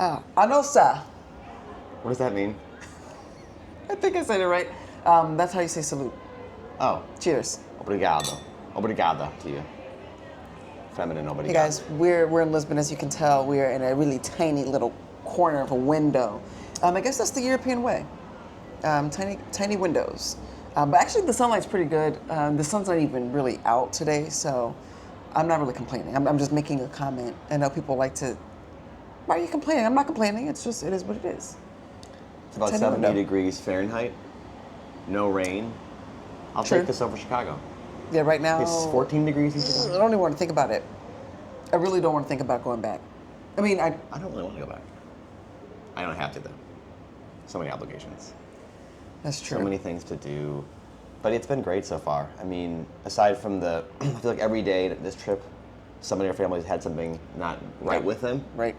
Anosa. What does that mean? I think I said it right. That's how you say salute. Oh. Cheers. Obrigado. Obrigada to you. Feminine obrigado. Hey guys, we're in Lisbon, as you can tell. We're in a really tiny little corner of a window. I guess that's the European way. Tiny windows. But actually the sunlight's pretty good. The sun's not even really out today, so I'm not really complaining. I'm just making a comment. I know people like to, why are you complaining? I'm not complaining. It is what it is. It's about 70 degrees Fahrenheit. No rain. I'll take this over Chicago. Yeah, right now. It's 14 degrees in Chicago. I don't even want to think about it. I really don't want to think about going back. I mean, I don't really want to go back. I don't have to, though. So many obligations. That's true. So many things to do. But it's been great so far. I mean, aside from I feel like every day this trip, somebody in our family's had something not right with them. Right.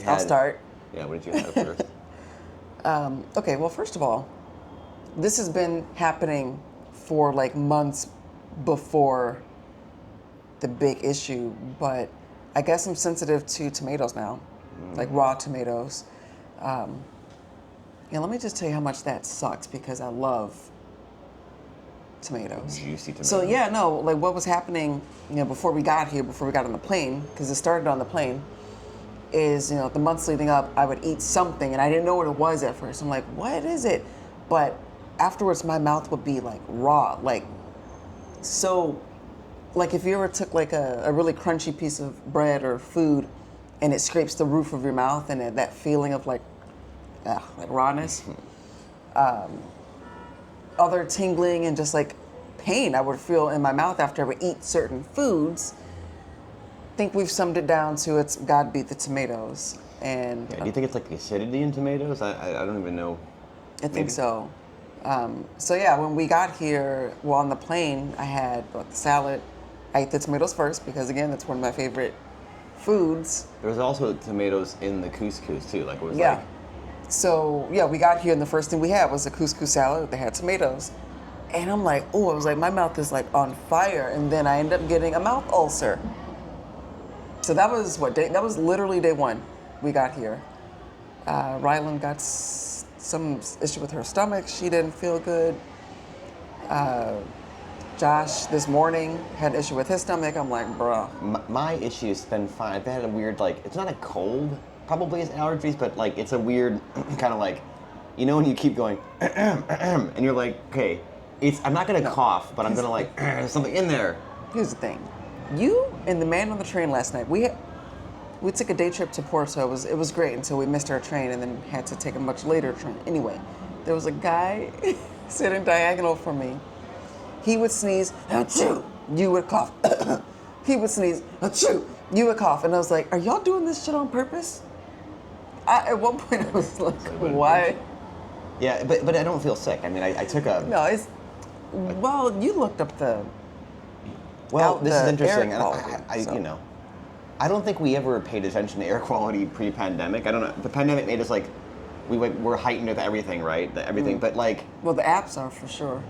I'll start. Yeah, what did you have first? Okay, well, first of all, this has been happening for like months before the big issue, but I guess I'm sensitive to tomatoes now, like raw tomatoes. Let me just tell you how much that sucks because I love tomatoes. Juicy tomatoes. So yeah, no, like what was happening, before we got here, before we got on the plane, because it started on the plane, is, the months leading up, I would eat something and I didn't know what it was at first. I'm like, what is it? But afterwards, my mouth would be like raw, like so, like if you ever took like a really crunchy piece of bread or food and it scrapes the roof of your mouth and that feeling of like rawness, other tingling and just like pain I would feel in my mouth after I would eat certain foods. I think we've summed it down to it's God beat the tomatoes. And do you think it's like the acidity in tomatoes? I don't even know. I think so. So yeah, when we got here, on the plane, I had the salad. I ate the tomatoes first because again, that's one of my favorite foods. There was also tomatoes in the couscous too. Like it was like. So yeah, we got here and the first thing we had was a couscous salad. They had tomatoes, and I'm like, oh, I was like, my mouth is like on fire, and then I ended up getting a mouth ulcer. So that was that was literally day one. We got here. Rylan got some issue with her stomach. She didn't feel good. Josh this morning had an issue with his stomach. I'm like, bruh. My issue's been fine. I've had a weird, it's not a cold, probably it's allergies, but it's a weird kind of when you keep going, and you're like, okay, I'm not gonna cough, but I'm gonna there's something in there. Here's the thing. You and the man on the train last night, we took a day trip to Porto. It was great until we missed our train and then had to take a much later train. Anyway, there was a guy sitting diagonal from me. He would sneeze, achoo, you would cough. He would sneeze, achoo, you would cough. And I was like, are y'all doing this shit on purpose? At one point I was like, why? Yeah, but I don't feel sick. I mean, I took a... No, well, you looked up the... Well, this is interesting. I don't think we ever paid attention to air quality pre-pandemic. I don't know. The pandemic made us we're heightened with everything, right? Everything, but well, the apps are for sure.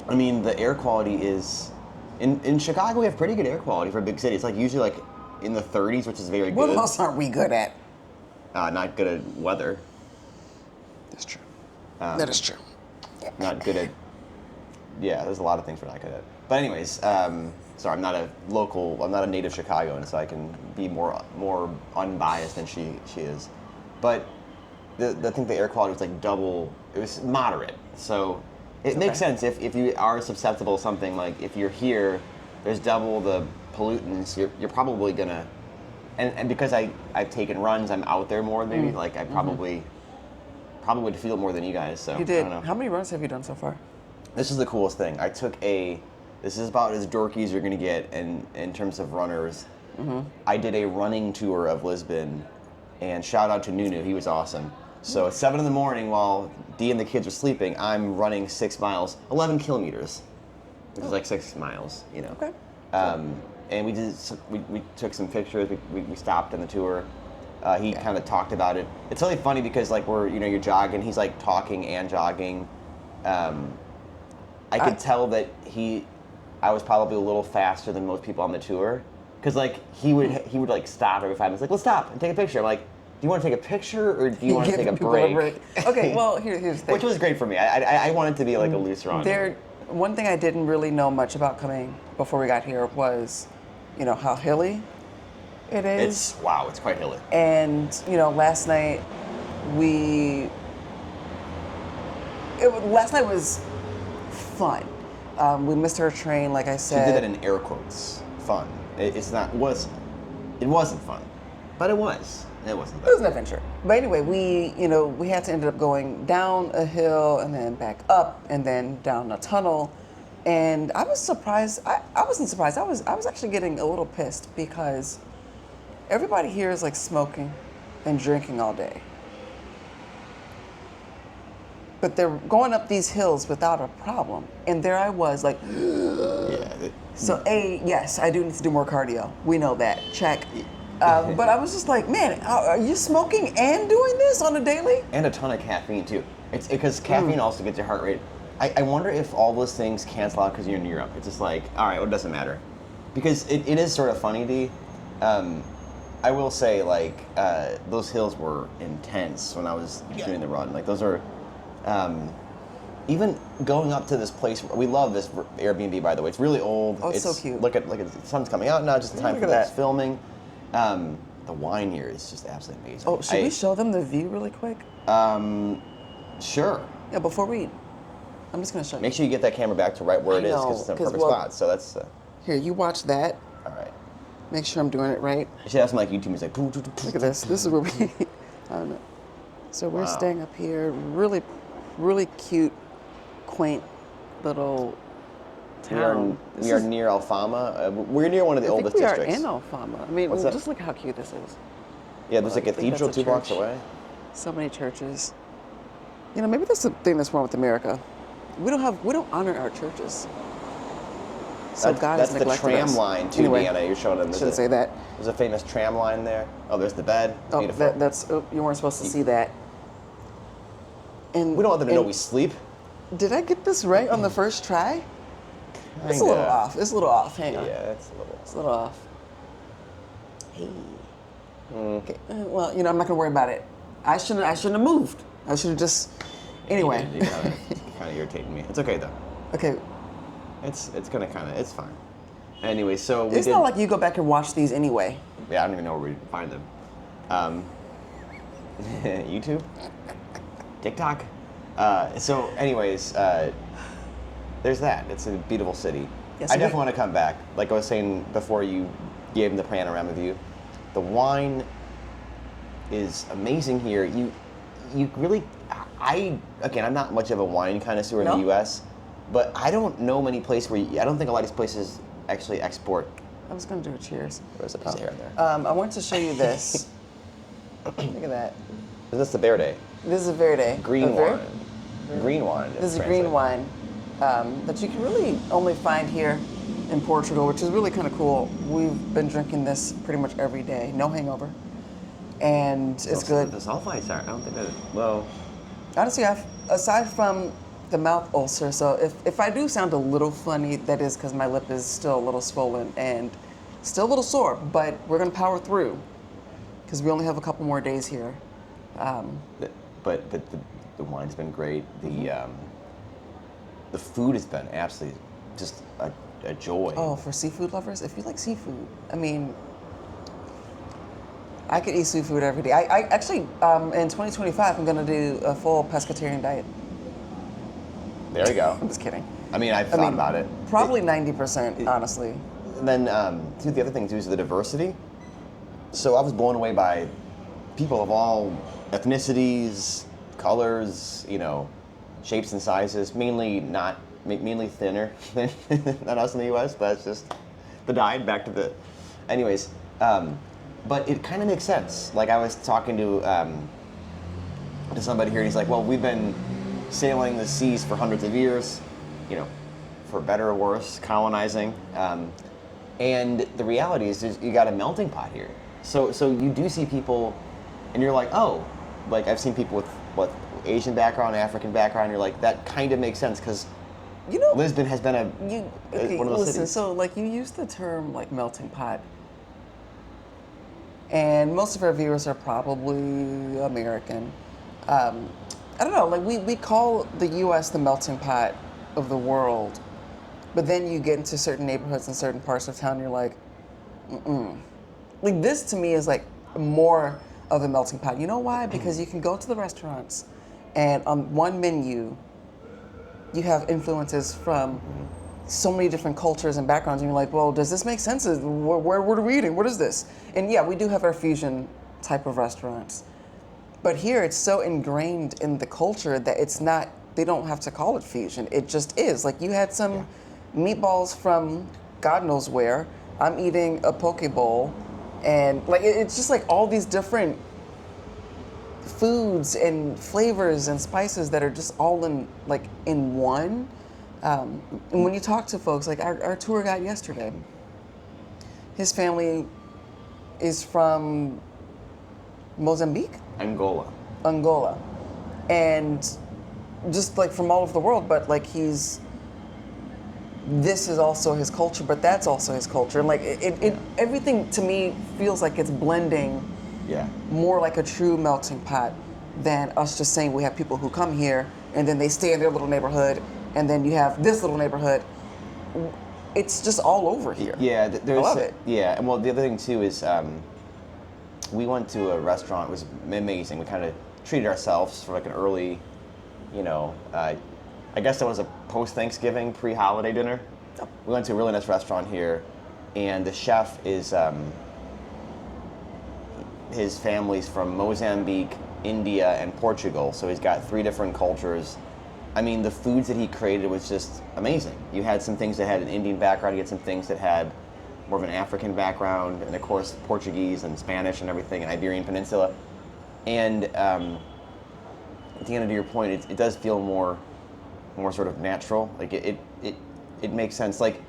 I mean, the air quality is in Chicago. We have pretty good air quality for a big city. It's usually in the 30s, which is very good. What else aren't we good at? Not good at weather. That's true. That is true. Not good at. Yeah, there's a lot of things we're not good at. But anyways, sorry, I'm not a native Chicagoan, so I can be more unbiased than she is. But I think the air quality was double. It was moderate, so it makes sense if you are susceptible to something if you're here, there's double the pollutants. You're probably gonna, and because I've taken runs, I'm out there more. Maybe I probably would feel it more than you guys. So you did. I don't know. How many runs have you done so far? This is the coolest thing. This is about as dorky as you're going to get in terms of runners. Mm-hmm. I did a running tour of Lisbon, and shout out to Nunu. He was awesome. So at 7 a.m. while Dee and the kids are sleeping, I'm running 6 miles, 11 kilometers, which is 6 miles, Okay. And we took some pictures. We stopped on the tour. He kind of talked about it. It's really funny because you're jogging. He's talking and jogging. I could tell that I was probably a little faster than most people on the tour, because he would stop every 5 minutes, let's stop and take a picture. I'm like, you want to take a picture or do you want to take a People break? Okay, well, here's the thing. Which was great for me. I wanted to be like a looser on it. One thing I didn't really know much about coming before we got here was, how hilly it is. It's quite hilly. And, last night last night was fun. We missed our train, like I said. She did that in air quotes. Fun. It wasn't fun, but it was. It wasn't bad. It was an adventure. But anyway, we had to end up going down a hill and then back up and then down a tunnel. And I was surprised. I wasn't surprised. I was actually getting a little pissed because everybody here is like smoking and drinking all day. But they're going up these hills without a problem. And there I was like, yeah. So yes, I do need to do more cardio. We know that. Check. But I was just like, man, are you smoking and doing this on a daily? And a ton of caffeine too. It's because caffeine also gets your heart rate. I wonder if all those things cancel out because you're in Europe. It's just like, all right, well, it doesn't matter. Because it is sort of funny, D. I will say, like, those hills were intense when I was doing the run. Like, those are, even going up to this place, we love this Airbnb, by the way. It's really old. Oh, it's so cute. Look at the sun's coming out now, just in time for this filming. The wine here is just absolutely amazing. Oh, should we show them the view really quick? Sure. Yeah, before I'm just going to show you. Make sure you get that camera back to right where it is because it's in a perfect spot. So that's... Here, you watch that. All right. Make sure I'm doing it right. You should have some like YouTube music. Look at this. This is where we... I don't know. So we're staying up here. Really, really cute, quaint little town. We are near Alfama. We're near one of the oldest districts. We are in Alfama. I mean, just look how cute this is. Yeah, there's a cathedral 2 blocks away. So many churches. Maybe that's the thing that's wrong with America. We don't honor our churches. So God has neglected us. That's the tram line too, anyway, DeAnna. You're showing them. Shouldn't say that. There's a famous tram line there. Oh, there's the bed. Beautiful. You weren't supposed to see that. And we don't want them to know we sleep. Did I get this right on the first try? It's a little off. Hang on. Yeah, it's a little off. Hey. Okay. Well, I'm not gonna worry about it. I shouldn't have moved. I should have just. Anyway. You're kind of irritating me. It's okay though. Okay. It's it's fine. Anyway, so it's not like you go back and watch these anyway. Yeah, I don't even know where we find them. YouTube, TikTok. So, anyways, there's that. It's a beautiful city. Yes, I definitely want to come back. Like I was saying before, you gave them the panorama view. The wine is amazing here. You really, I'm not much of a wine connoisseur in the U.S., but I don't know many places where I don't think a lot of these places actually export. I was going to do a cheers. There's a piece of hair in there. I want to show you this. Look at that. Is this the Verde? This is a Verde. Green wine. Green wine. This is green wine that you can really only find here in Portugal, which is really kind of cool. We've been drinking this pretty much every day. No hangover. And it's good. The sulfites are, I don't think that, well. Honestly, aside from the mouth ulcer, so if I do sound a little funny, that is because my lip is still a little swollen and still a little sore, but we're going to power through because we only have a couple more days here. But the wine's been great. The food has been absolutely just a joy. Oh, for seafood lovers, if you like seafood, I mean, I could eat seafood every day. I actually, in 2025, I'm going to do a full pescatarian diet. There you go. I'm just kidding. I mean, I've thought about it. Probably 90%, honestly. And then, the other thing too is the diversity. So I was blown away by people of all ethnicities, colors, shapes and sizes. Mainly thinner than us in the U.S. But it's just the diet. Back to the, anyways. But it kind of makes sense. Like I was talking to somebody here, and he's like, "Well, we've been sailing the seas for hundreds of years, for better or worse, colonizing. And the reality is you got a melting pot here. So you do see people, and you're like, oh, like I've seen people with Asian background, African background. You're like, that kind of makes sense because Lisbon has been one of those cities. So like you use the term like melting pot. and most of our viewers are probably American. I don't know, like we call the U.S. the melting pot of the world, but then you get into certain neighborhoods and certain parts of town, you're like, like this to me is like more of a melting pot. You know why? Because you can go to the restaurants, and on one menu, you have influences from so many different cultures and backgrounds, and you're like, well, does this make sense? Where are we eating? What is this? And yeah, we do have our fusion type of restaurants. But here it's so ingrained in the culture that it's not, they don't have to call it fusion. It just is. Like you had some meatballs from God knows where. I'm eating a poke bowl. And like it's just like all these different foods and flavors and spices that are just all in like in one. And when you talk to folks, like our tour guide yesterday, his family is from Mozambique? Angola. And just like from all over the world, but like this is also his culture, but that's also his culture. And like everything to me feels like it's blending more like a true melting pot than us just saying we have people who come here and then they stay in their little neighborhood and then you have this little neighborhood. It's just all over here. Yeah, I love it. Yeah, and well, the other thing too is we went to a restaurant. It was amazing. We kind of treated ourselves for like an early, I guess that was a post-Thanksgiving, pre-holiday dinner. We went to a really nice restaurant here, and the chef is, his family's from Mozambique, India, and Portugal, so he's got 3 different cultures. I mean, the foods that he created was just amazing. You had some things that had an Indian background, you had some things that had more of an African background, and of course Portuguese and Spanish and everything, and Iberian Peninsula. And at the end of your point, it does feel more sort of natural. Like it makes sense. Like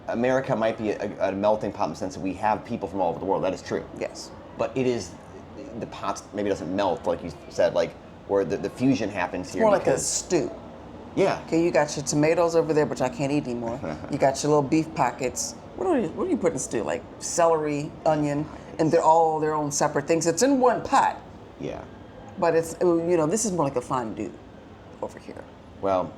America might be a melting pot in the sense that we have people from all over the world. That is true. Yes. But it is, the pot maybe doesn't melt like you said, like where the fusion happens here. More like a stew. Yeah. Okay, you got your tomatoes over there, which I can't eat anymore. You got your little beef pockets. What do you put in stew? Like celery, onion, and they're all their own separate things. It's in one pot. Yeah. But it's, this is more like a fondue over here. Well,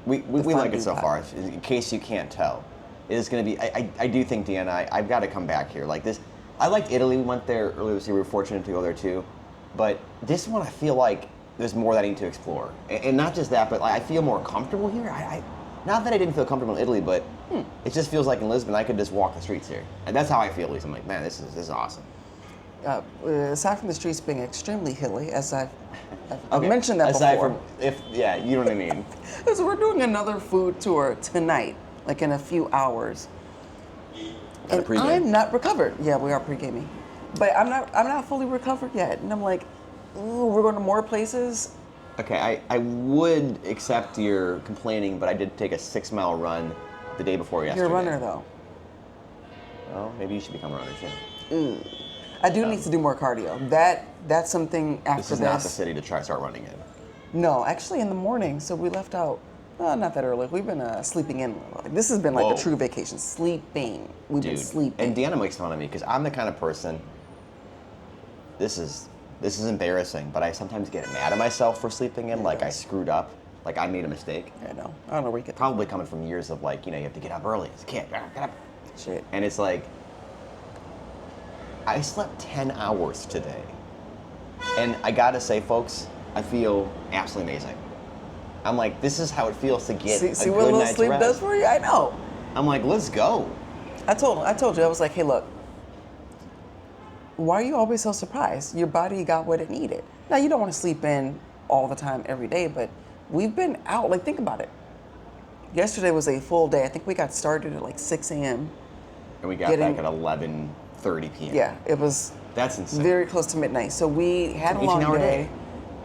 we like it so far. In case you can't tell, it is going to be. I do think, DeAnna, I've got to come back here. Like this, I liked Italy. We went there earlier this year. We were fortunate to go there too. But this one, I feel like there's more that I need to explore, and not just that, but like, I feel more comfortable here. Not that I didn't feel comfortable in Italy, but it just feels like in Lisbon I could just walk the streets here, and that's how I feel. At least I'm like, man, this is awesome. Aside from the streets being extremely hilly, as I've mentioned that aside before. You know what I mean. So we're doing another food tour tonight, like in a few hours. And I'm not recovered. Yeah, we are pre-gaming, but I'm not fully recovered yet. And I'm like, ooh, we're going to more places. Okay, I would accept your complaining, but I did take a 6-mile run the day before yesterday. You're a runner, though. Well, maybe you should become a runner too. I do need to do more cardio. That's something after this. This is not the city to start running in. No, actually in the morning. So we left out, not that early. We've been sleeping in. This has been like a true vacation. Sleeping. We've been sleeping. And DeAnna makes fun of me because I'm the kind of person, this is embarrassing, but I sometimes get mad at myself for sleeping in, like I screwed up, like I made a mistake. I know. I don't know where you get that. Probably coming from years of like, you have to get up early as a kid. Get up. Shit. And it's like, I slept 10 hours today. And I gotta say, folks, I feel absolutely amazing. I'm like, this is how it feels to get see a what good a little night's sleep rest. does for you? I know. I'm like, let's go. I told you, I was like, hey, look, why are you always so surprised? Your body got what it needed. Now, you don't want to sleep in all the time every day, but we've been out. Like, think about it. Yesterday was a full day. I think we got started at like 6 a.m. And we got back at 11:30 p.m. Yeah, it was That's insane. very close to midnight. So we had a long day.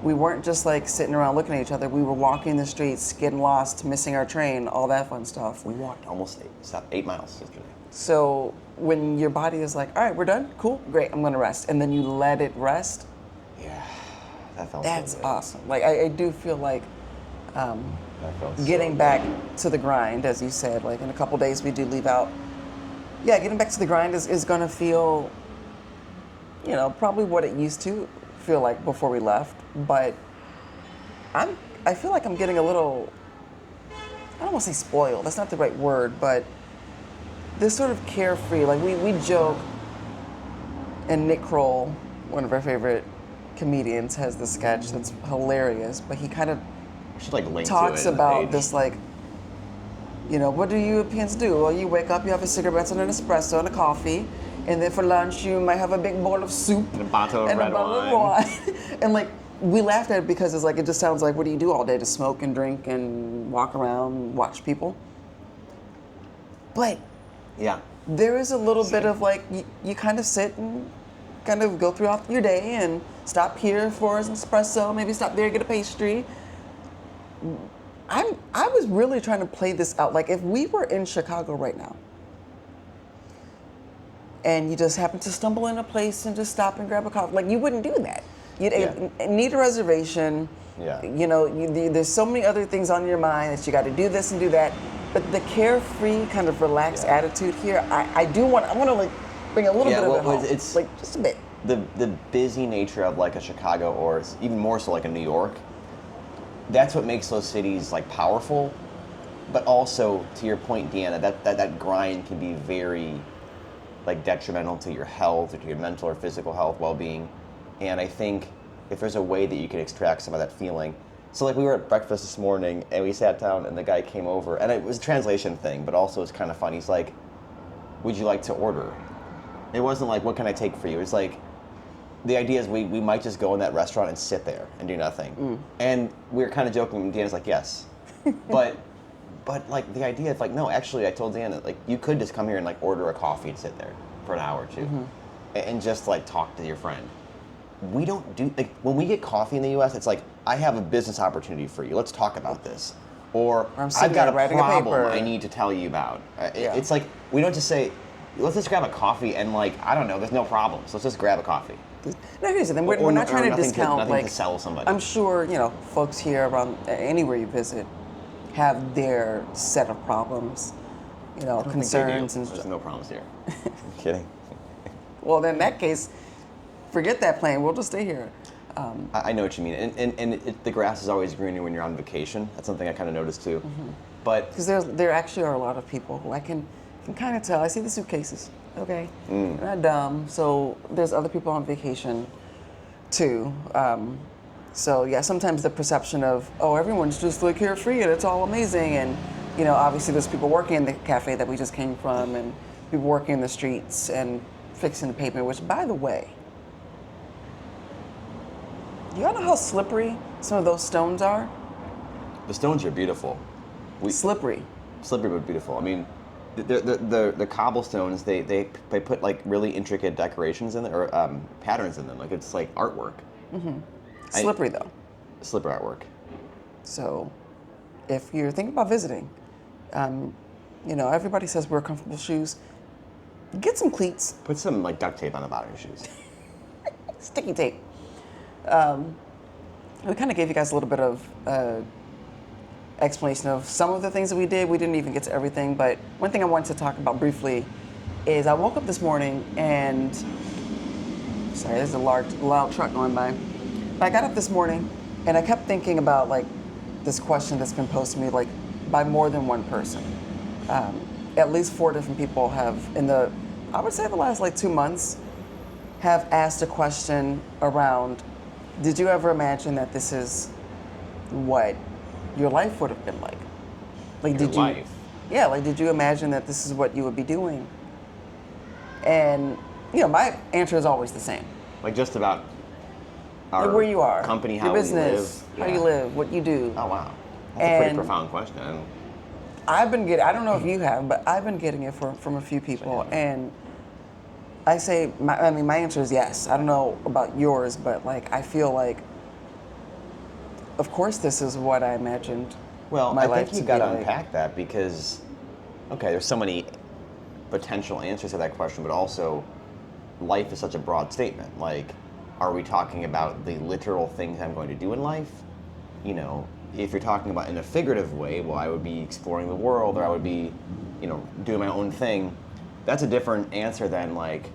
We weren't just like sitting around looking at each other. We were walking the streets, getting lost, missing our train, all that fun stuff. We walked almost 8 miles yesterday. So when your body is like, all right, we're done, cool, great, I'm gonna rest, and then you let it rest. Yeah, that felt That's so good. awesome. Like I do feel like getting back to the grind, as you said, like in a couple days we do leave out. Yeah, getting back to the grind is gonna feel probably what it used to feel like before we left, but I feel like I'm getting a little, I don't want to say spoiled, that's not the right word, but this sort of carefree, like we joke, and Nick Kroll, one of our favorite comedians, has this sketch that's hilarious, but he kind of We should like link talks to it in the about page. this, like, what do Europeans do? Well, you wake up, you have a cigarette and an espresso and a coffee, and then for lunch you might have a big bowl of soup And a bottle of and red a bottle wine. of wine. And like we laughed at it because it's like it just sounds like, what do you do all day? To smoke and drink and walk around and watch people. But Yeah. there is a little bit of like you kind of sit and kind of go throughout your day and stop here for an espresso, maybe stop there, get a pastry. I was really trying to play this out. Like if we were in Chicago right now and you just happen to stumble in a place and just stop and grab a coffee, like you wouldn't do that. You'd need a reservation. Yeah. There's so many other things on your mind that you got to do this and do that. But the carefree kind of relaxed attitude here, I want to like bring a little bit of it home. It's like just a bit. The busy nature of like a Chicago, or even more so like a New York. That's what makes those cities like powerful. But also, to your point, DeAnna, that grind can be very like detrimental to your health or to your mental or physical health, well-being. And I think if there's a way that you can extract some of that feeling. So like we were at breakfast this morning and we sat down and the guy came over, and it was a translation thing, but also it's kind of fun. He's like, would you like to order? It wasn't like, what can I take for you? It's like, the idea is we might just go in that restaurant and sit there and do nothing. And we were kind of joking, and DeAnna's like, yes. but like the idea of like, no, actually I told DeAnna, like you could just come here and like order a coffee and sit there for an hour or two and just like talk to your friend. We don't do, like when we get coffee in the US, it's like, I have a business opportunity for you. Let's talk about this. Or I've got a problem I need to tell you about. It's like, we don't just say, let's just grab a coffee and like, I don't know, there's no problems. Let's just grab a coffee. No, here's the thing. We're not trying to discount, nothing like, to sell somebody. I'm sure, folks here around anywhere you visit have their set of problems, concerns. And there's no problems here. I'm kidding. Well, then in that case, forget that plane. We'll just stay here. I know what you mean. And the grass is always greener when you're on vacation. That's something I kind of noticed too. But because there actually are a lot of people who I can kind of tell. I see the suitcases. Okay, they're not dumb. So there's other people on vacation too. So yeah, sometimes the perception of, oh, everyone's just like carefree and it's all amazing, and obviously there's people working in the cafe that we just came from, and people working in the streets and fixing the pavement. Which, by the way, y'all know how slippery some of those stones are? the stones are beautiful. Slippery but beautiful. I mean, the cobblestones, they put like really intricate decorations in there, or patterns in them. Like it's like artwork. Slippery though. Slipper artwork. So, if you're thinking about visiting, everybody says wear comfortable shoes. Get some cleats. Put some like duct tape on the bottom of your shoes. Sticky tape. We kind of gave you guys a little bit of explanation of some of the things that we did. We didn't even get to everything, but one thing I wanted to talk about briefly is I woke up this morning and, sorry, there's a loud truck going by. But I got up this morning and I kept thinking about like this question that's been posed to me like by more than one person. At least 4 different people have I would say the last like 2 months have asked a question around, did you ever imagine that this is what your life would have been like? Like, Your life? Yeah, like, did you imagine that this is what you would be doing? And, my answer is always the same. Like just about Like where you are, company, how your business, we live. how you live, what you do. Oh, wow. That's a pretty profound question. I've been getting, I don't know if you have, but I've been getting it from a few people. And I say, my answer is yes. I don't know about yours, but like, I feel like, of course, this is what I imagined. Well, I think you got to unpack that because, okay, there's so many potential answers to that question, but also life is such a broad statement. Like, are we talking about the literal things I'm going to do in life? If you're talking about in a figurative way, well, I would be exploring the world, or I would be, doing my own thing. That's a different answer than like,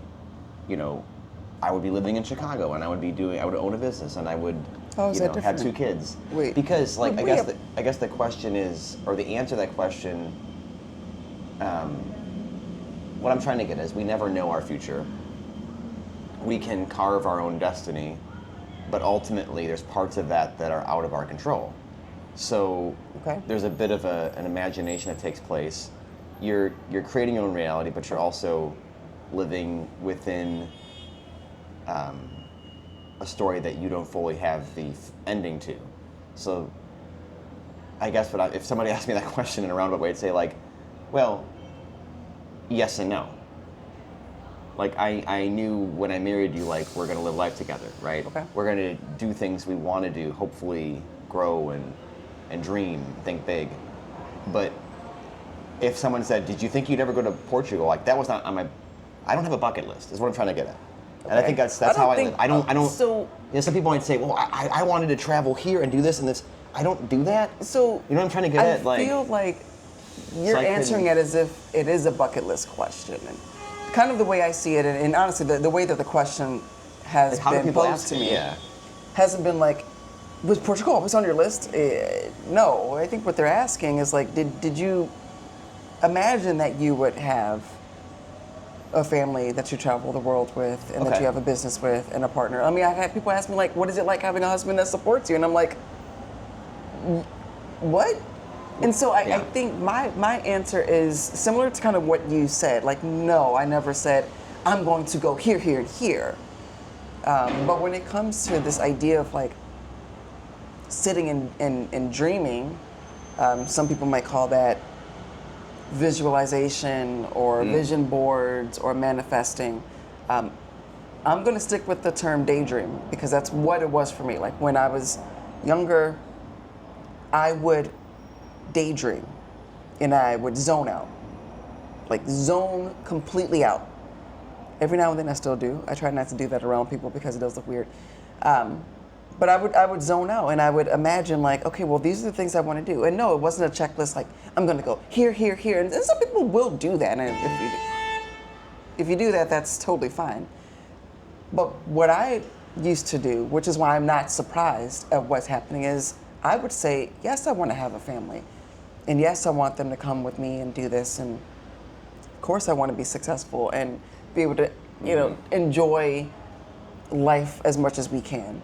I would be living in Chicago, and I would own a business, and I would, is that have different? 2 kids. Wait. Because like Wait, I guess the question is, or the answer to that question, what I'm trying to get is, we never know our future. We can carve our own destiny, but ultimately there's parts of that are out of our control. So there's a bit of an imagination that takes place. You're creating your own reality, but you're also living within a story that you don't fully have the ending to. So I guess if somebody asked me that question in a roundabout way, I'd say like, well, yes and no. Like I knew when I married you, like, we're gonna live life together, right? Okay. We're gonna do things we want to do, hopefully grow and dream, think big. But if someone said, "Did you think you'd ever go to Portugal?" Like, that was not on my. I don't have a bucket list. Is what I'm trying to get at. And I think that's how I live. I don't. So some people might say, "Well, I wanted to travel here and do this and this." I don't do that. So you know what I'm trying to get at? I feel like you're answering it as if it is a bucket list question, and kind of the way I see it, and honestly, the way that the question has been posed to me hasn't been like, was Portugal always on your list? No, I think what they're asking is like, did you imagine that you would have a family that you travel the world with, and that you have a business with, and a partner? I mean, I've had people ask me like, what is it like having a husband that supports you? And I'm like, what? And so I think my answer is similar to kind of what you said. Like, no, I never said I'm going to go here, here, and here. But when it comes to this idea of like sitting and dreaming, some people might call that visualization or vision boards or manifesting. I'm going to stick with the term daydream, because that's what it was for me. Like, when I was younger, I would daydream and I would zone out, like zone completely out. Every now and then I still do. I try not to do that around people because it does look weird. But I would zone out, and I would imagine like, okay, well, these are the things I want to do. And no, it wasn't a checklist like, I'm going to go here, here, here. And some people will do that. And if you do that, that's totally fine. But what I used to do, which is why I'm not surprised at what's happening, is I would say, yes, I want to have a family. And yes, I want them to come with me and do this. And of course, I want to be successful and be able to, enjoy life as much as we can.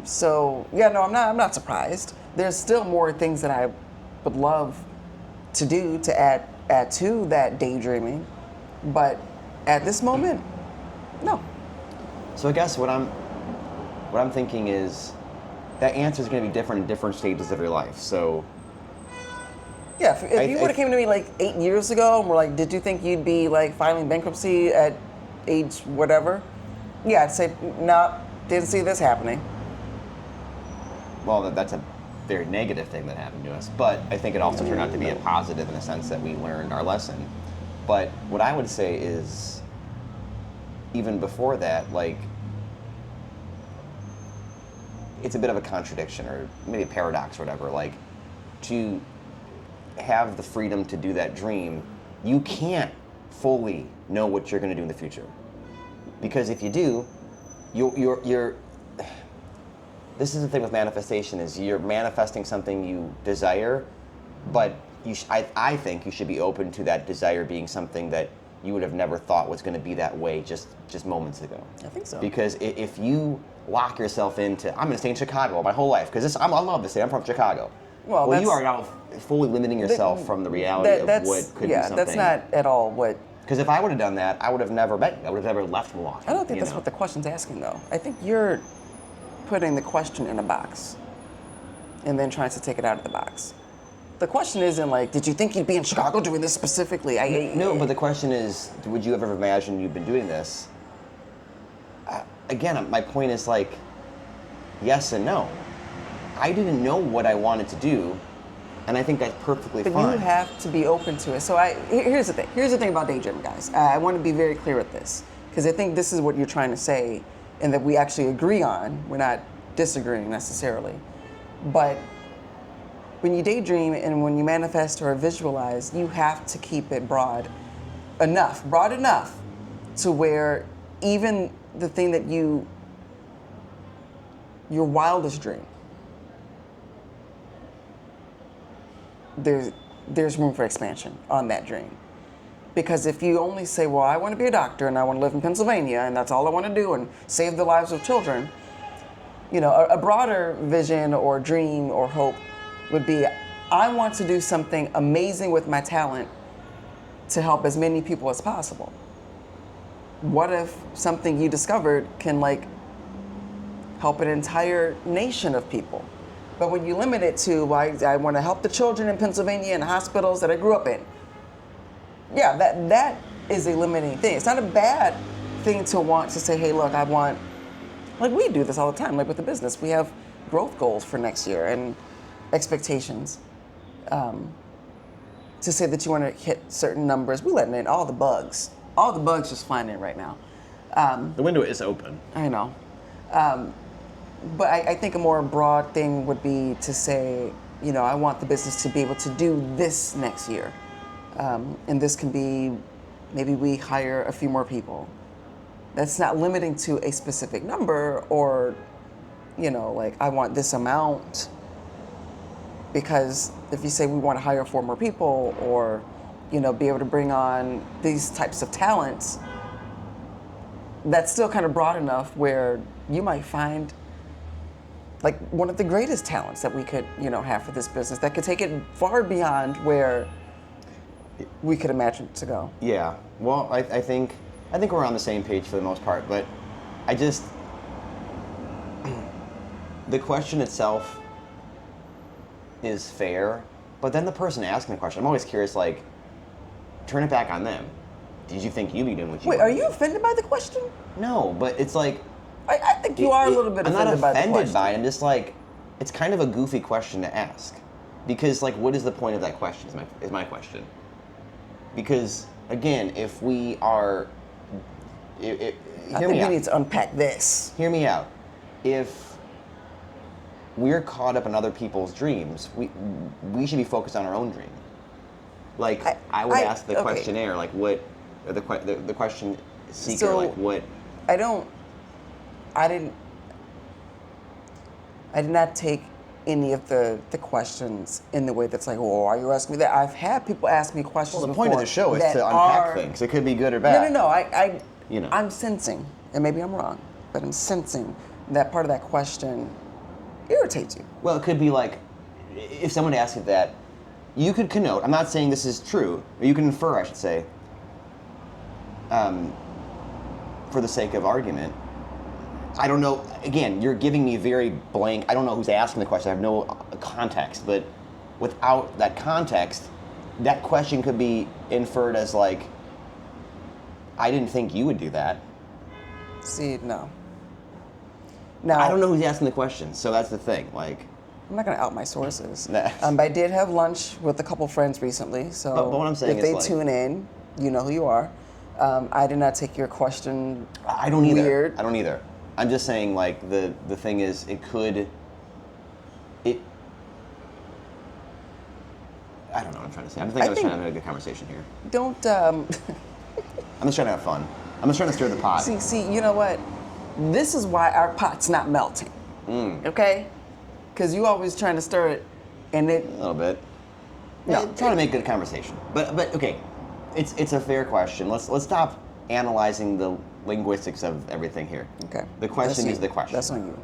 So yeah, no, I'm not surprised. There's still more things that I would love to do to add to that daydreaming, but at this moment, no. So I guess what I'm thinking is that answer is going to be different in different stages of your life. So yeah, if you would have came to me like 8 years ago and were like, did you think you'd be like filing bankruptcy at age whatever? Yeah, I'd say, no, didn't see this happening. Well, that's a very negative thing that happened to us, but I think it also turned out to be a positive in the sense that we learned our lesson. But what I would say is, even before that, like, it's a bit of a contradiction or maybe a paradox or whatever. Like, to have the freedom to do that dream, you can't fully know what you're going to do in the future. Because if you do, you're this is the thing with manifestation, is you're manifesting something you desire, but I think you should be open to that desire being something that you would have never thought was going to be that way just moments ago. I think so. Because if you lock yourself into, I'm going to stay in Chicago my whole life, because I love this city, I'm from Chicago. Well, you are now fully limiting yourself from the reality of what could be something. That's not at all what... Because if I would have done that, I would have never met you. I would have never left Milwaukee. I don't think that's what the question's asking, though. I think you're putting the question in a box and then trying to take it out of the box. The question isn't like, did you think you'd be in Chicago doing this specifically? No, but the question is, would you ever imagine you've been doing this? Again, my point is like, yes and no. I didn't know what I wanted to do, and I think that's perfectly fine. But you have to be open to it. So here's the thing. Here's the thing about daydreaming, guys. I want to be very clear with this, because I think this is what you're trying to say, and that we actually agree on. We're not disagreeing necessarily. But when you daydream and when you manifest or visualize, you have to keep it broad enough to where even the thing that your wildest dream, there's room for expansion on that dream. Because if you only say, well, I want to be a doctor and I want to live in Pennsylvania and that's all I want to do and save the lives of children, a broader vision or dream or hope would be, I want to do something amazing with my talent to help as many people as possible. What if something you discovered can help an entire nation of people? But when you limit it to, well, I want to help the children in Pennsylvania and hospitals that I grew up in, yeah, that is a limiting thing. It's not a bad thing to want to say, hey, look, I want, we do this all the time, with the business. We have growth goals for next year and expectations. To say that you want to hit certain numbers, we're letting in all the bugs. All the bugs just flying in right now. The window is open. I know. But I think a more broad thing would be to say, I want the business to be able to do this next year. And this can be, maybe we hire a few more people. That's not limiting to a specific number or, I want this amount. Because if you say we want to hire 4 more people or, be able to bring on these types of talents, that's still kind of broad enough where you might find one of the greatest talents that we could, have for this business that could take it far beyond where we could imagine it to go. Yeah. Well, I think we're on the same page for the most part, but the question itself is fair, but then the person asking the question, I'm always curious, turn it back on them. Did you think you'd be doing what you Wait, want are you offended by the question? No, but it's I think you are a little bit offended by the question. I'm not offended by it. I'm just it's kind of a goofy question to ask. Because, what is the point of that question is my question. Because, again, if we are... I think we need to unpack this. Hear me out. If we're caught up in other people's dreams, we should be focused on our own dream. I would ask the questionnaire, what, or the question seeker, so, what... I did not take any of the questions in the way that's oh, are you asking me that? I've had people ask me questions Well, the before point of the show is to unpack things. It could be good or bad. No. I'm sensing, and maybe I'm wrong, but I'm sensing that part of that question irritates you. Well, it could be if someone asked you that, you could connote, I'm not saying this is true, or you can infer, I should say, for the sake of argument, I don't know, again, you're giving me very blank, I don't know who's asking the question, I have no context, but without that context, that question could be inferred as I didn't think you would do that. See, no. Now, I don't know who's asking the question, so that's the thing. I'm not going to out my sources. Nah. I did have lunch with a couple friends recently, so but what I'm saying if is they tune in, you know who you are. I did not take your question. I don't either. Weird. I don't either. I'm just saying, the thing is, I don't know what I'm trying to say. I was trying to have a good conversation here. Don't. I'm just trying to have fun. I'm just trying to stir the pot. See, you know what? This is why our pot's not melting. Okay? Because you always trying to stir it, and it. A little bit. No. Trying to make good conversation. But okay, it's a fair question. Let's stop analyzing the linguistics of everything here. Okay. The question is the question. That's on you.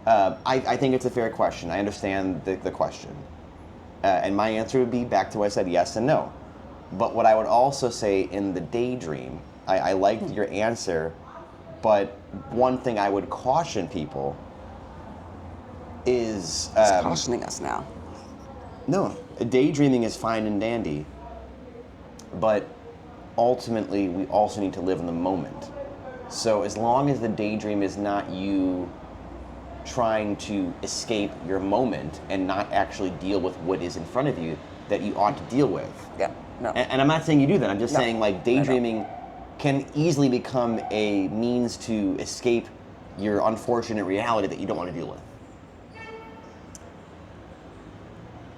I think it's a fair question. I understand the question. And my answer would be back to what I said, yes and no. But what I would also say in the daydream, I liked your answer, but one thing I would caution people is... It's cautioning us now. No, daydreaming is fine and dandy, but ultimately we also need to live in the moment. So as long as the daydream is not you trying to escape your moment and not actually deal with what is in front of you that you ought to deal with. Yeah, no. And I'm not saying you do that. I'm just saying daydreaming can easily become a means to escape your unfortunate reality that you don't want to deal with.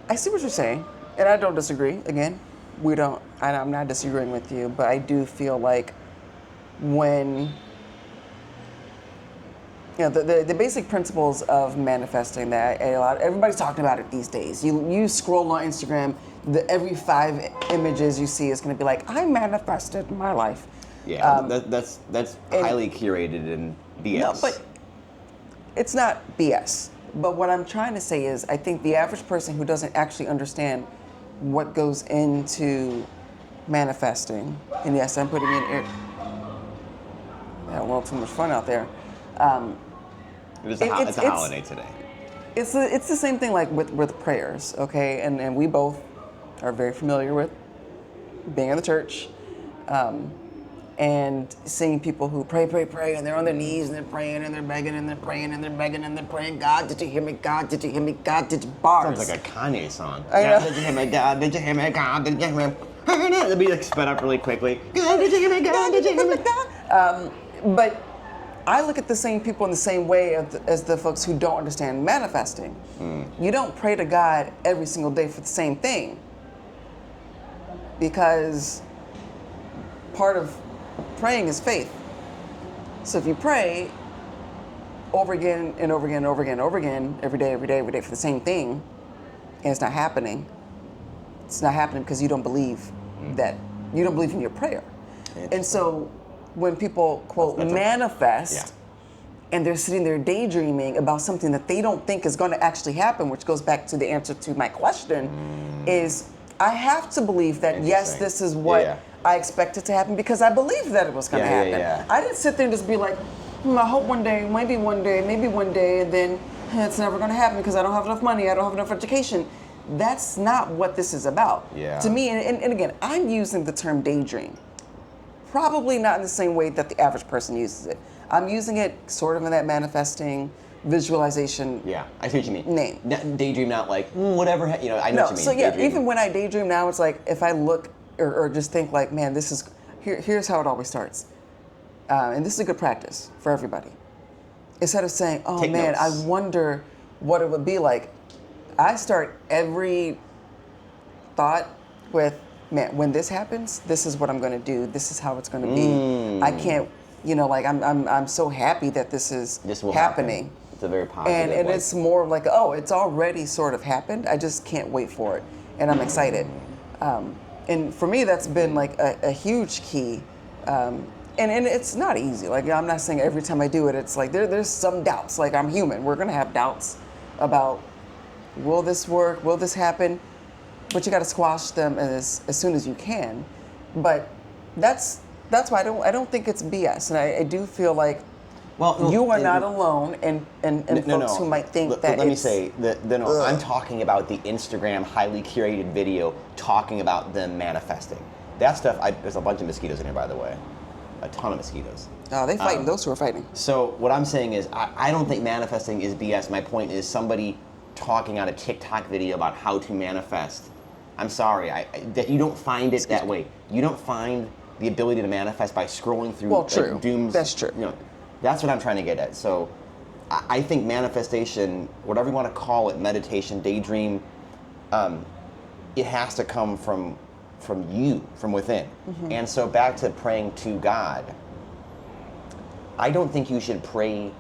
I see what you're saying, and I don't disagree. Again, I'm not disagreeing with you, but I do feel like when the basic principles of manifesting that everybody's talking about it these days. You scroll on Instagram, every 5 images you see is going to be like, I manifested my life. Yeah, that's highly curated and BS. No, but it's not BS. But what I'm trying to say is, I think the average person who doesn't actually understand what goes into manifesting, and yes, I'm putting in air. Yeah, a little too much fun out there. It's a holiday today. It's the same thing like with prayers, okay? And we both are very familiar with being in the church. And seeing people who pray, and they're on their knees, and they're praying, and they're begging, and they're praying, and they're begging, and they're praying, God, did you hear me? God, did you hear me? God, did you? Bars. Sounds like a Kanye song. I know. God, did you hear me? God, did you hear me? God, did you hear me? It'll be like sped up really quickly. God, did you hear me? God, did you hear me? But I look at the same people in the same way as the folks who don't understand manifesting. You don't pray to God every single day for the same thing, because part of praying is faith. So if you pray over again and over again and over again and over again, every day for the same thing, and it's not happening because you don't believe in your prayer. And so when people quote manifest, and they're sitting there daydreaming about something that they don't think is going to actually happen, which goes back to the answer to my question, is I have to believe that yes, this is what I expected to happen because I believed that it was going to happen. I didn't sit there and just be like, I hope one day, maybe one day, and then it's never going to happen because I don't have enough money, I don't have enough education. That's not what this is about. To me, and again, I'm using the term daydream. Probably not in the same way that the average person uses it. I'm using it sort of in that manifesting, visualization. Yeah, I see what you mean. Name. Daydream, not like, whatever, I know what you mean. So even when I daydream now, it's like if I look or just think like, man, this is, here's how it always starts. And this is a good practice for everybody. Instead of saying, Take notes. I wonder what it would be like, I start every thought with, man, when this happens, this is what I'm going to do. This is how it's going to be. I can't, I'm so happy that this is happening. Happen. It's a very positive and it's more like, it's already sort of happened. I just can't wait for it. And I'm excited. And for me, that's been like a huge key. And it's not easy. Like, I'm not saying every time I do it, it's like there's some doubts. Like, I'm human. We're going to have doubts about, will this work? Will this happen? But you got to squash them as soon as you can. But that's why I don't think it's BS. And I do feel like you are not alone, and folks who might think that. Let me say that I'm talking about the Instagram highly curated video talking about them manifesting. That stuff. There's a bunch of mosquitoes in here, by the way, a ton of mosquitoes. They fighting. Those who are fighting. So what I'm saying is, I don't think manifesting is BS. My point is somebody talking on a TikTok video about how to manifest. I'm sorry, that you don't find it that way. You don't find the ability to manifest by scrolling through dooms. That's true. That's what I'm trying to get at. So I think manifestation, whatever you want to call it, meditation, daydream, it has to come from you, from within. And so back to praying to God, I don't think you should pray,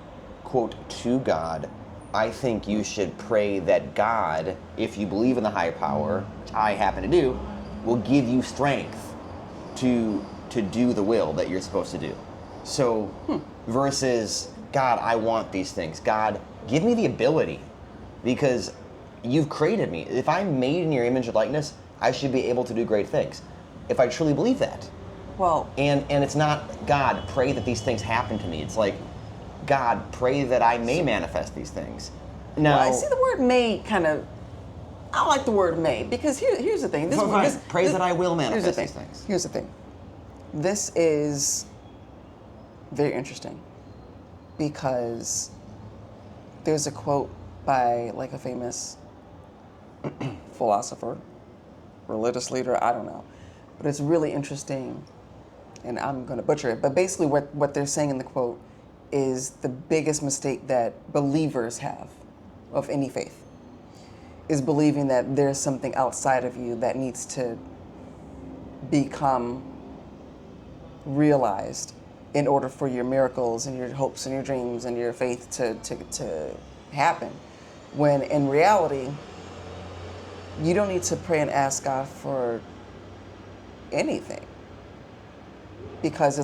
quote, to God. I think you should pray that God, if you believe in the higher power, which I happen to do, will give you strength to do the will that you're supposed to do. So versus, God, I want these things. God, give me the ability, because you've created me. If I'm made in your image and likeness, I should be able to do great things. If I truly believe that. Well, and it's not, God, pray that these things happen to me. It's like, God, pray that I may manifest these things. Now, I see the word may I like the word may, because here's the thing. Pray that I will manifest these things. Here's the thing. This is very interesting, because there's a quote by like a famous philosopher, religious leader, I don't know. But it's really interesting, and I'm going to butcher it. But basically what they're saying in the quote is the biggest mistake that believers have of any faith is believing that there's something outside of you that needs to become realized in order for your miracles and your hopes and your dreams and your faith to happen. When in reality, you don't need to pray and ask God for anything because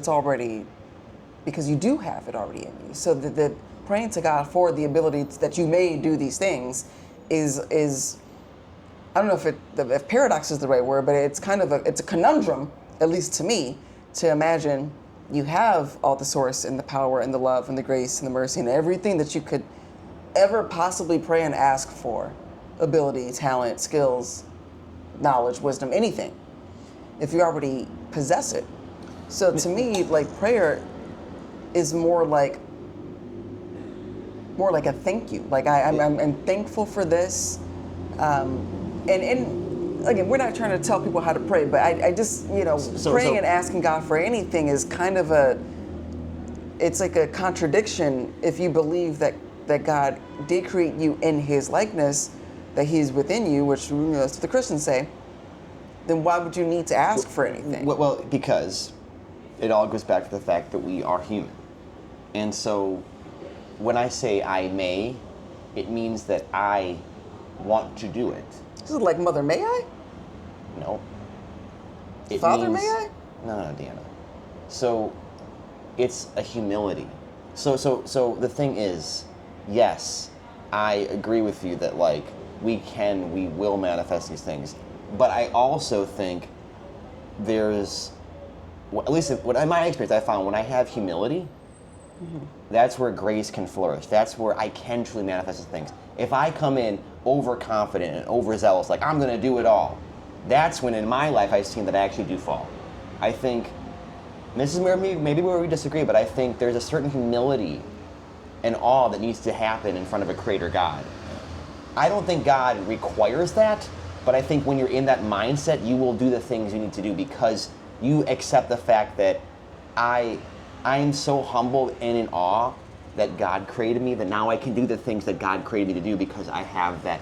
because you do have it already in you. So the praying to God for the ability that you may do these things is I don't know if paradox is the right word, but it's kind of it's a conundrum, at least to me, to imagine you have all the source and the power and the love and the grace and the mercy and everything that you could ever possibly pray and ask for, ability, talent, skills, knowledge, wisdom, anything, if you already possess it. So to me, like, prayer is more like a thank you. Like I'm thankful for this. And again, we're not trying to tell people how to pray, but I just, praying and asking God for anything is kind of it's like a contradiction if you believe that God did create you in His likeness, that He's within you, which that's what the Christians say. Then why would you need to ask for anything? Well, because it all goes back to the fact that we are human. And so when I say I may, it means that I want to do it. This is like Mother, may I? No. Father, may I? No, DeAnna. So it's a humility. So the thing is, yes, I agree with you that like we will manifest these things. But I also think there's, at least in my experience, I found when I have humility, that's where grace can flourish. That's where I can truly manifest these things. If I come in overconfident and overzealous, like I'm going to do it all, that's when in my life I've seen that I actually do fall. I think, this is maybe where we disagree, but I think there's a certain humility and awe that needs to happen in front of a creator God. I don't think God requires that, but I think when you're in that mindset, you will do the things you need to do because you accept the fact that I'm so humbled and in awe that God created me, that now I can do the things that God created me to do because I have that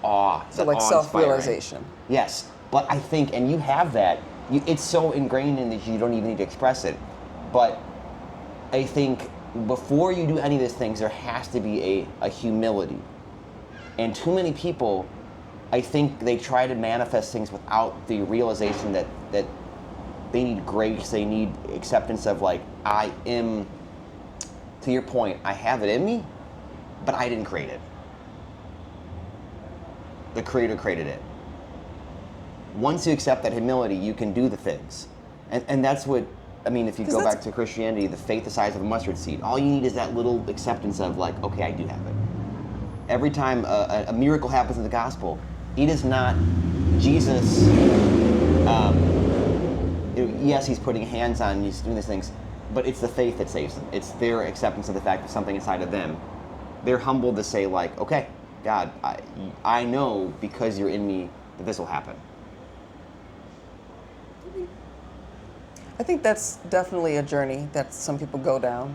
awe. So like self-realization. Yes, but I think, and you have that, it's so ingrained in that you don't even need to express it. But I think before you do any of these things, there has to be a humility. And too many people, I think they try to manifest things without the realization that they need grace, they need acceptance of like, I am, to your point, I have it in me, but I didn't create it. The Creator created it. Once you accept that humility, you can do the things. And that's what, I mean, if you go back to Christianity, the faith the size of a mustard seed, all you need is that little acceptance of like, okay, I do have it. Every time a miracle happens in the gospel, it is not Jesus, yes, he's putting hands on, he's doing these things, but it's the faith that saves them. It's their acceptance of the fact that something inside of them. They're humbled to say like, okay, God, I know because you're in me that this will happen. I think that's definitely a journey that some people go down.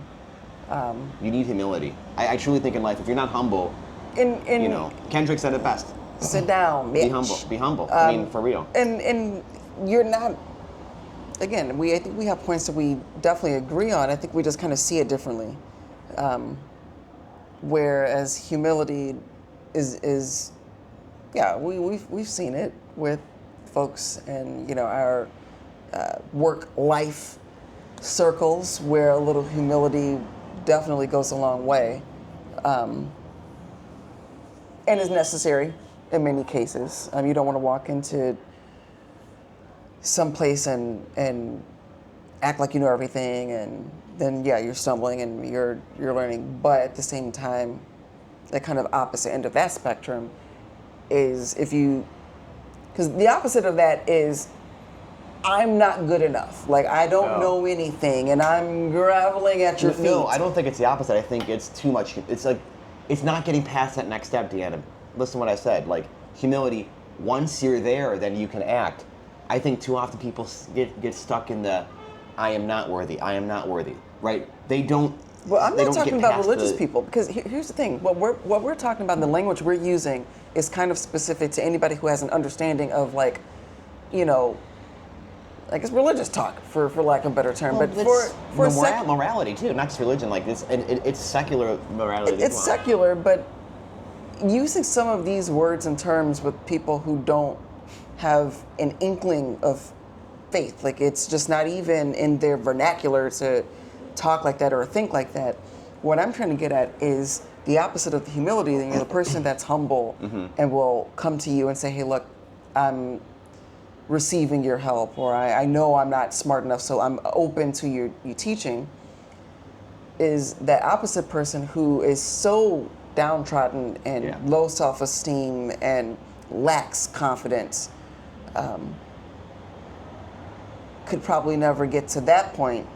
You need humility. I truly think in life, if you're not humble, Kendrick said it best. Sit down, bitch. Be humble. I mean, for real. And you're not. Again, I think we have points that we definitely agree on. I think we just kind of see it differently. Whereas humility is we've seen it with folks and our work life circles where a little humility definitely goes a long way, and is necessary in many cases. You don't want to walk into some place and act like you know everything, and then you're stumbling and you're learning. But at the same time, the kind of opposite end of that spectrum is because the opposite of that is I'm not good enough. Like I don't know anything, and I'm groveling at your feet. No, I don't think it's the opposite. I think it's too much. It's like it's not getting past that next step, DeAnna. Listen to what I said. Like humility. Once you're there, then you can act. I think too often people get stuck in the I am not worthy. I am not worthy. Right? They don't. Well, I'm not talking about religious people because here's the thing. What we're talking about, the language we're using is kind of specific to anybody who has an understanding of like, I guess religious talk, for lack of a better term. Well, but for morality too, not just religion. Like it's secular morality. it's secular, but using some of these words and terms with people who don't have an inkling of faith, like it's just not even in their vernacular to talk like that or think like that. What I'm trying to get at is the opposite of the humility. You know, the person that's humble and will come to you and say, "Hey, look, I'm receiving your help," or I know I'm not smart enough, so I'm open to your teaching, is that opposite person who is so downtrodden and low self-esteem and lacks confidence, could probably never get to that point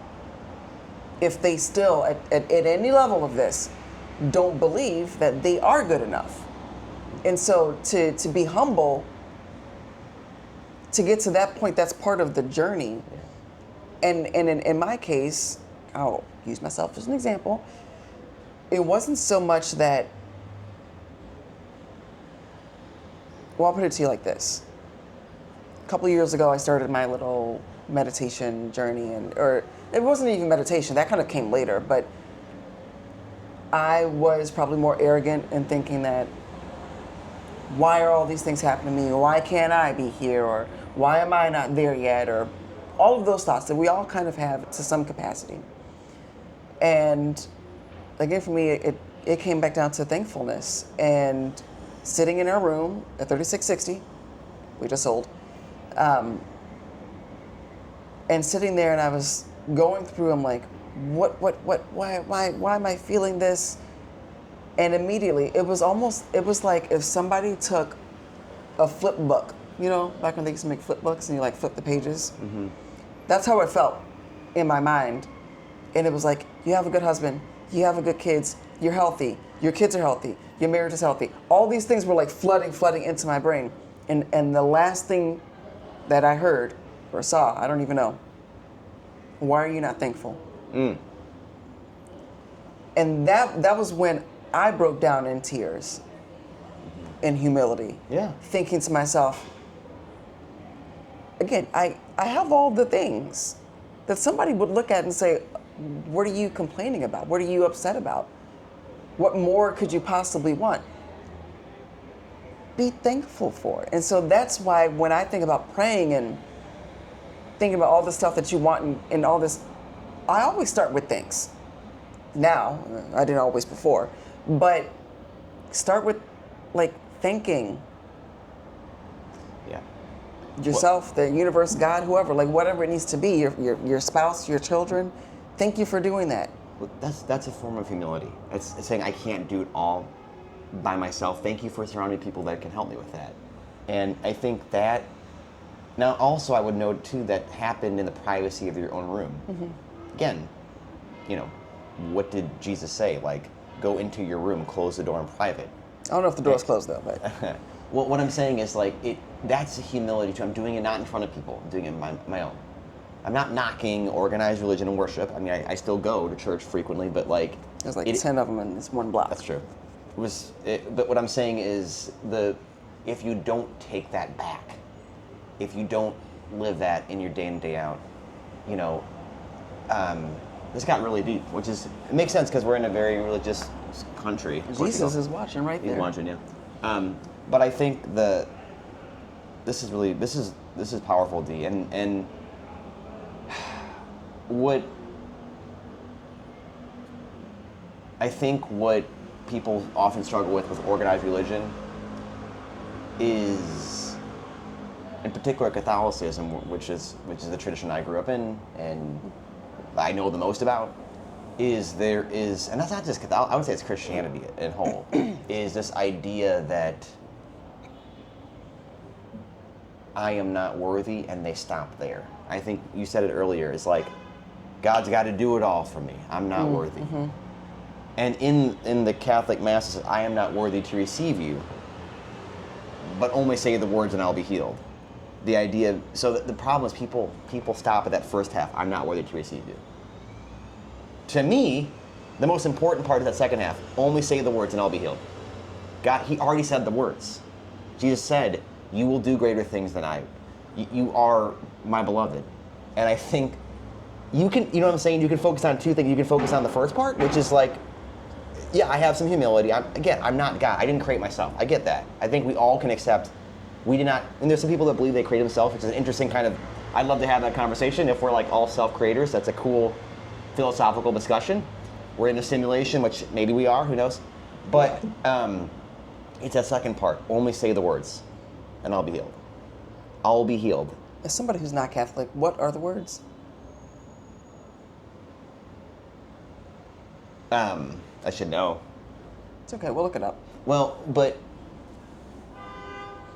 if they still, at any level of this, don't believe that they are good enough. And so to be humble, to get to that point, that's part of the journey. And in my case, I'll use myself as an example. It wasn't so much that, well, I'll put it to you like this. A couple of years ago, I started my little meditation journey, or it wasn't even meditation, that kind of came later, but I was probably more arrogant in thinking that, why are all these things happening to me? Or why can't I be here? Or why am I not there yet? Or all of those thoughts that we all kind of have to some capacity. And again, for me, it came back down to thankfulness. And sitting in our room at 3660, we just sold, and sitting there, and I was going through, I'm like, why am I feeling this? And immediately, it was like if somebody took a flip book, you know, back when they used to make flip books and you like flip the pages. Mm-hmm. That's how it felt in my mind. And it was like, you have a good husband, you have a good kids, you're healthy, your kids are healthy, your marriage is healthy. All these things were like flooding into my brain. And the last thing that I heard or saw, I don't even know, why are you not thankful? Mm. And that was when I broke down in tears, in humility. Yeah. Thinking to myself, again, I have all the things that somebody would look at and say, what are you complaining about? What are you upset about? What more could you possibly want? Be thankful for it. And so that's why when I think about praying and thinking about all the stuff that you want and all this, I always start with thanks. Now, I didn't always before, but start with like thanking yourself, the universe, God, whoever, like whatever it needs to be, your spouse, your children. Thank you for doing that. Well, that's a form of humility. It's saying I can't do it all by myself. Thank you for surrounding people that can help me with that. And I think that, now also I would note too, that happened in the privacy of your own room. Mm-hmm. Again, you know, what did Jesus say? Like, go into your room, close the door in private. I don't know if the door's closed though, but. Well, what I'm saying is like, that's humility too. I'm doing it not in front of people, I'm doing it my own. I'm not knocking organized religion and worship. I mean, I still go to church frequently, but like... There's like 10 of them in this one block. That's true. But what I'm saying is, if you don't take that back, if you don't live that in your day in, day out, you know, this got really deep, which is, it makes sense because we're in a very religious country. Jesus is watching right there. He's watching, yeah. But I think this is powerful, D, and what I think what people often struggle with organized religion is, in particular, Catholicism, which is the tradition I grew up in and I know the most about, and that's not just Catholic, I would say it's Christianity in whole, is this idea that I am not worthy, and they stop there. I think you said it earlier, it's like, God's got to do it all for me. I'm not worthy. Mm-hmm. And in the Catholic Mass, it says, I am not worthy to receive you, but only say the words and I'll be healed. The idea, so the problem is people stop at that first half, I'm not worthy to receive you. To me, the most important part is that second half, only say the words and I'll be healed. God, he already said the words. Jesus said, you will do greater things than I. You are my beloved. And I think you can, you know what I'm saying? You can focus on two things. You can focus on the first part, which is like, yeah, I have some humility. I'm not God. I didn't create myself. I get that. I think we all can accept we did not, and there's some people that believe they create themselves, which is an interesting kind of, I'd love to have that conversation. If we're like all self-creators, that's a cool philosophical discussion. We're in a simulation, which maybe we are, who knows? But it's that second part. Only say the words, and I'll be healed. I'll be healed. As somebody who's not Catholic, what are the words? I should know. It's okay, we'll look it up. Well, but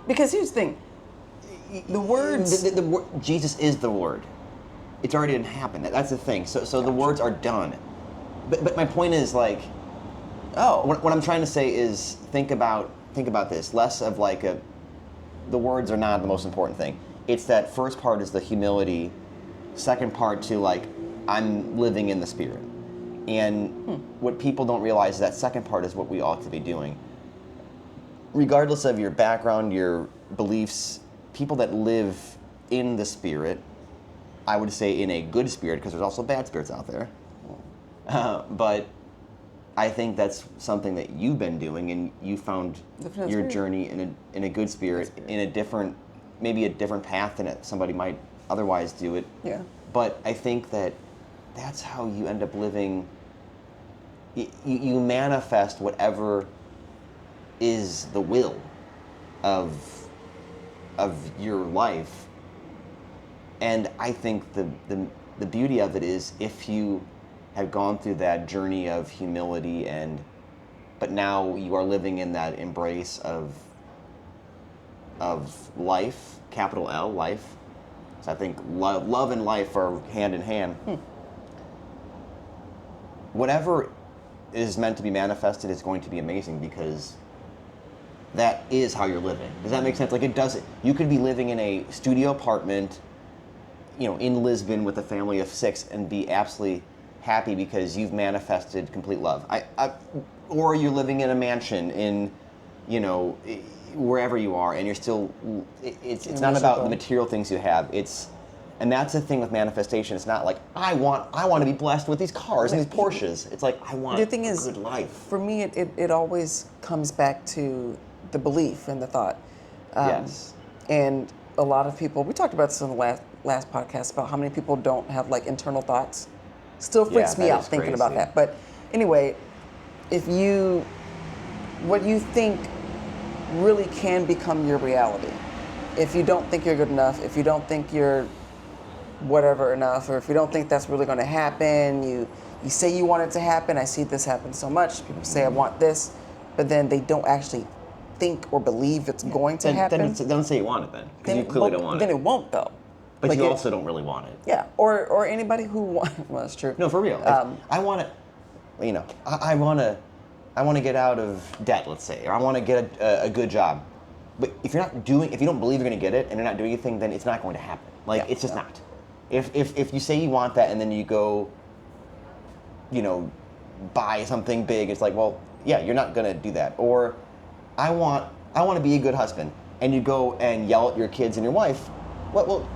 because here's the thing, the words. Jesus is the word. It's already didn't happen. That's the thing. So the words are done. But my point is like, what I'm trying to say is think about this. Less of like the words are not the most important thing. It's that first part is the humility. Second part to like, I'm living in the Spirit. And what people don't realize is that second part is what we ought to be doing. Regardless of your background, your beliefs, people that live in the Spirit, I would say in a good spirit, because there's also bad spirits out there. But I think that's something that you've been doing, and you found your journey in a good spirit, in a different, maybe a different path than somebody might otherwise do it. Yeah. But I think that that's how you end up living. You manifest whatever is the will of your life. And I think the beauty of it is if you have gone through that journey of humility but now you are living in that embrace of life, capital L, life. So I think love and life are hand in hand. Whatever is meant to be manifested is going to be amazing because that is how you're living. Does that make sense? Like it doesn't. You could be living in a studio apartment, in Lisbon with a family of 6 and be absolutely happy because you've manifested complete love. Or you're living in a mansion in, wherever you are, and you're still. It's not about the material things you have. And that's the thing with manifestation. It's not like I want to be blessed with these cars and these Porsches. It's like I want a good life. For me, it always comes back to the belief and the thought. Yes. And a lot of people, we talked about this in the last podcast about how many people don't have like internal thoughts. Still freaks me out thinking about that. But anyway, what you think really can become your reality. If you don't think you're good enough, if you don't think you're whatever enough, or if you don't think that's really going to happen, you say you want it to happen. I see this happen so much. People say I want this, but then they don't actually think or believe it's going to happen. Then don't say you want it then, because you clearly don't want it. Then it won't though. But you also don't really want it. Yeah, or anybody who wants. Well, that's true. No, for real. I want to, I want to get out of debt, let's say, or I want to get a good job. But if you don't believe you're going to get it, and you're not doing anything, then it's not going to happen. It's just not. If you say you want that and then you go, buy something big, it's like, well, yeah, you're not going to do that. Or I want to be a good husband, and you go and yell at your kids and your wife. Well,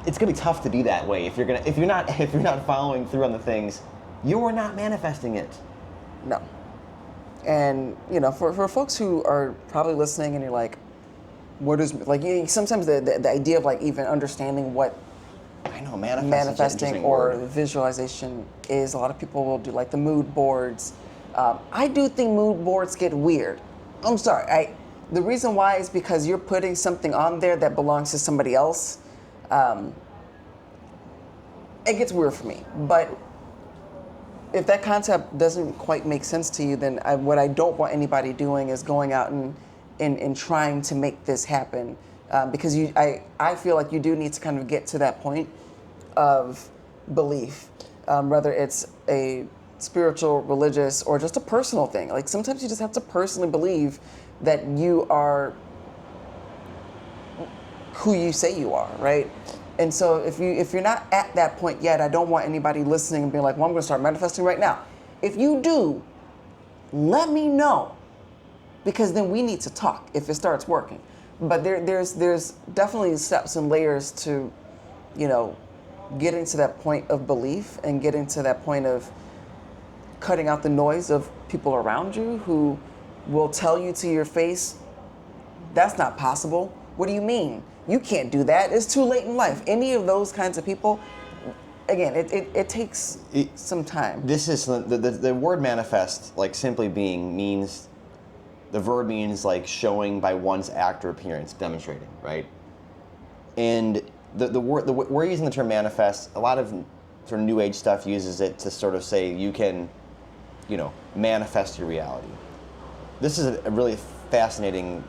it's going to be tough to do that way if you're not following through on the things, you're not manifesting it. No. And for folks who are probably listening and you're like, what is sometimes the idea of like even understanding what I know manifesting or visualization is, a lot of people will do like the mood boards. I do think mood boards get weird. I'm sorry. The reason why is because you're putting something on there that belongs to somebody else. It gets weird for me. But if that concept doesn't quite make sense to you, then what I don't want anybody doing is going out and trying to make this happen. Because I feel like you do need to kind of get to that point of belief, whether it's a spiritual, religious, or just a personal thing. Like sometimes you just have to personally believe that you are who you say you are, right? And so if you're not at that point yet, I don't want anybody listening and being like, well, I'm going to start manifesting right now. If you do, let me know, because then we need to talk if it starts working. But there's definitely steps and layers to, getting to that point of belief and getting to that point of cutting out the noise of people around you who will tell you to your face, that's not possible. What do you mean? You can't do that. It's too late in life. Any of those kinds of people, again, it takes some time. This is the word manifest, like simply being, means, the verb means like showing by one's act or appearance, demonstrating, right? And we're using the term manifest. A lot of sort of new age stuff uses it to sort of say you can, manifest your reality. This is a really fascinating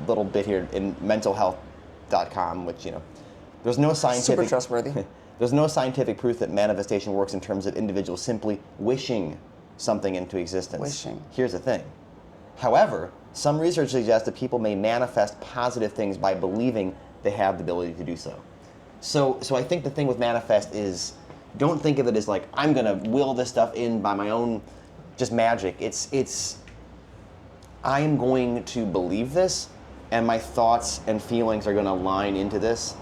little bit here in mentalhealth.com, which, there's no scientific... Super trustworthy. There's no scientific proof that manifestation works in terms of individuals simply wishing something into existence. Wishing. Here's the thing. However, some research suggests that people may manifest positive things by believing they have the ability to do so. So I think the thing with manifest is, don't think of it as like, I'm gonna will this stuff in by my own just magic. It's I am going to believe this, and my thoughts and feelings are gonna align into this,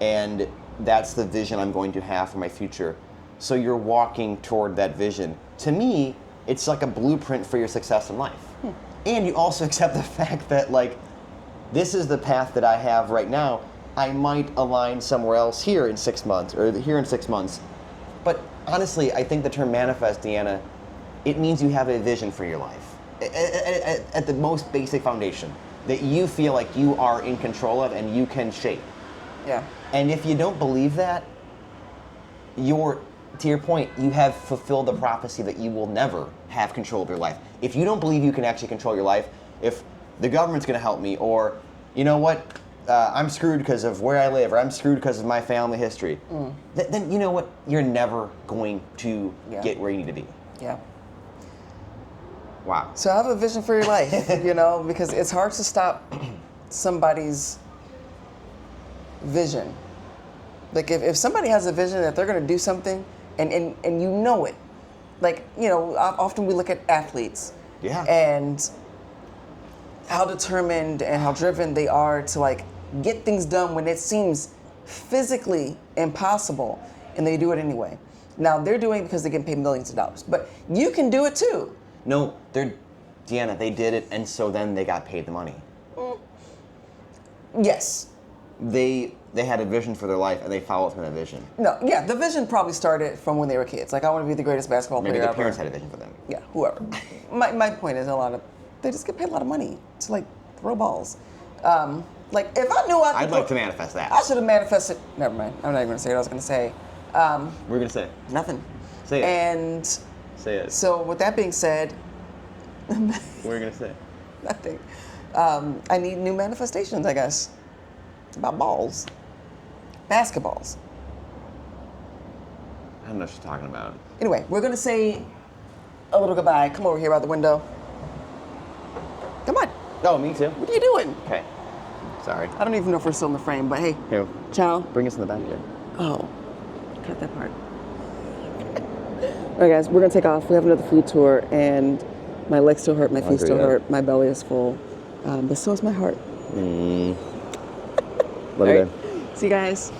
and that's the vision I'm going to have for my future. So you're walking toward that vision. To me, it's like a blueprint for your success in life. And you also accept the fact that, like, this is the path that I have right now. I might align somewhere else here in 6 months, or here in 6 months. But honestly, I think the term manifest, DeAnna, it means you have a vision for your life. At the most basic foundation, that you feel like you are in control of and you can shape. Yeah. And if you don't believe that, to your point, you have fulfilled the prophecy that you will never have control of your life. If you don't believe you can actually control your life, if the government's going to help me, or, you know what, I'm screwed because of where I live, or I'm screwed because of my family history, then you know what, you're never going to get where you need to be. Yeah. Wow. So have a vision for your life, because it's hard to stop somebody's vision. Like if somebody has a vision that they're going to do something and you know it, like, often we look at athletes and how determined and how driven they are to like get things done when it seems physically impossible, and they do it anyway. Now they're doing it because they're getting paid millions of dollars, but you can do it too. No, DeAnna, they did it, and so then they got paid the money. Yes. They had a vision for their life, and they followed through that vision. No, yeah, the vision probably started from when they were kids. Like, I want to be the greatest basketball player Maybe ever. the parents had a vision for them. Yeah, whoever. My point is, they just get paid a lot of money to like throw balls. Like if I knew I'd like to manifest that. I should have manifested. Never mind. I'm not even gonna say what I was gonna say. We're gonna say Nothing. Say it. And say it. So with that being said, We're gonna say nothing. I need new manifestations, I guess. About balls, basketballs. I don't know what you're talking about. Anyway, we're gonna say a little goodbye. Come over here by the window. Come on. Oh, me too. What are you doing? Okay. Sorry. I don't even know if we're still in the frame, but hey. Here. Ciao. Bring us in the back here. Oh, cut that part. All right, guys, we're gonna take off. We have another food tour, and my legs still hurt, my feet still hurt, my belly is full, but so is my heart. Love you, All right. See you guys.